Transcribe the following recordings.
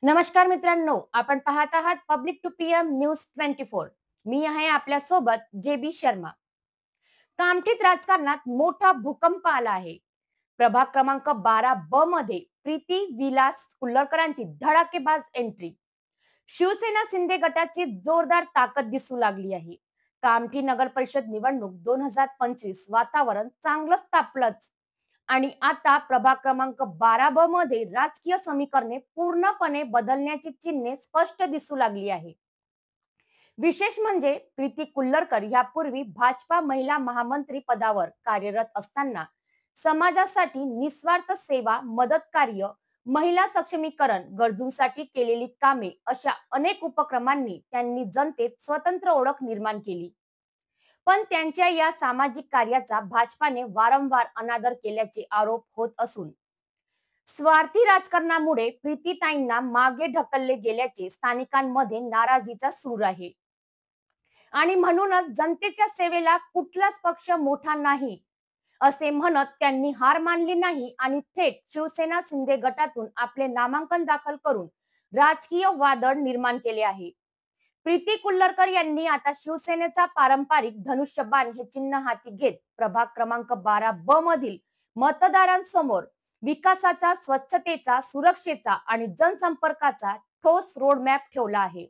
नमस्कार मित्रांनो, आपण पाहत आहात पब्लिक टू पीएम न्यूज 24। मी आहे आपल्या सोबत जेबी शर्मा। कामठीत राजकारणात मोठा भूकंप आला आहे। प्रभाग क्रमांक 12 ब मध्ये प्रीती विलास कुल्लकरांची धडाकेबाज एंट्री। शिवसेना शिंदे गटाची जोरदार ताकद दिसू लागली आहे। कामठी नगर परिषद निवडणूक 2025 वातावरण चांगलंच तापलंच आणि आता प्रभाग क्रमांक 12 ब मध्ये राजकीय समीकरणे पूर्णपणे बदलण्याची चिन्हे स्पष्ट दिसू लागली आहे। विशेष म्हणजे प्रीती कुल्लरकर यापूर्वी भाजपा महिला महामंत्री पदावर कार्यरत असताना समाजासाठी निस्वार्थ सेवा, मदत कार्य, महिला सक्षमीकरण, गरजूंसाठी केलेली कामे अशा अनेक उपक्रमांनी त्यांनी जनतेत स्वतंत्र ओळख निर्माण केली। पण त्यांच्या या सामाजिक कार्याचा भाजपाने वारंवार अनादर केल्याचे आरोप होत असून स्वार्थी राजकारणामुळे प्रीतीताईंना मागे ढकलले गेल्याचे स्थानिकांमध्ये नाराजीचा सूर आहे। आणि म्हणूनच जनतेच्या सेवेला कुठलाच पक्ष मोठा नाही असे म्हणत त्यांनी हार मानली नाही आणि थेट शिवसेना शिंदे गटातून आपले नामांकन दाखल करून राजकीय वादळ निर्माण केले आहे। प्रीती कुल्लरकर यांनी आता शिवसेनेचा पारंपरिक धनुष्यबाण हे चिन्ह हाती घेत प्रभाग क्रमांक 12 ब मधील मतदारांसमोर विकासाचा, स्वच्छतेचा, सुरक्षेचा आणि जनसंपर्काचा ठोस रोडमॅप ठेवला आहे।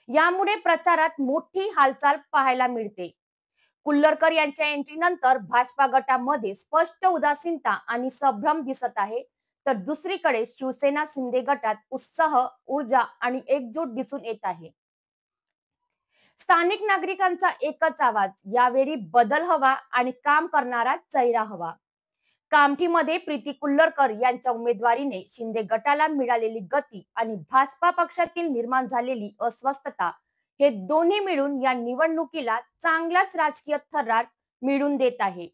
यामुळे प्रचारात मोठी हालचाल पाहायला मिळते। कुल्लरकर यांच्या एंट्रीनंतर भाजपा गटामध्ये स्पष्ट उदासीनता आणि संभ्रम दिसत आहे, तर दुसरीकडे शिवसेना शिंदे गटात उत्साह, ऊर्जा आणि एकजूट दिसून येत आहे। स्थानिक नागरिकांचा एकच आवाज, यावेळी बदल हवा आणि काम करणारा चेहरा हवा। कामठीमध्ये प्रीती कुल्लरकर यांच्या उमेदवारीने शिंदे गटाला मिळालेली गती आणि भाजपा पक्षातील निर्माण झालेली अस्वस्थता हे दोन्ही मिळून या निवडणुकीला चांगलाच राजकीय थरार मिळून देत आहे।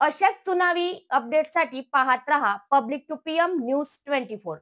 अशाच चुनावी अपडेटसाठी पाहत रहा पब्लिक टू पीएम न्यूज 24।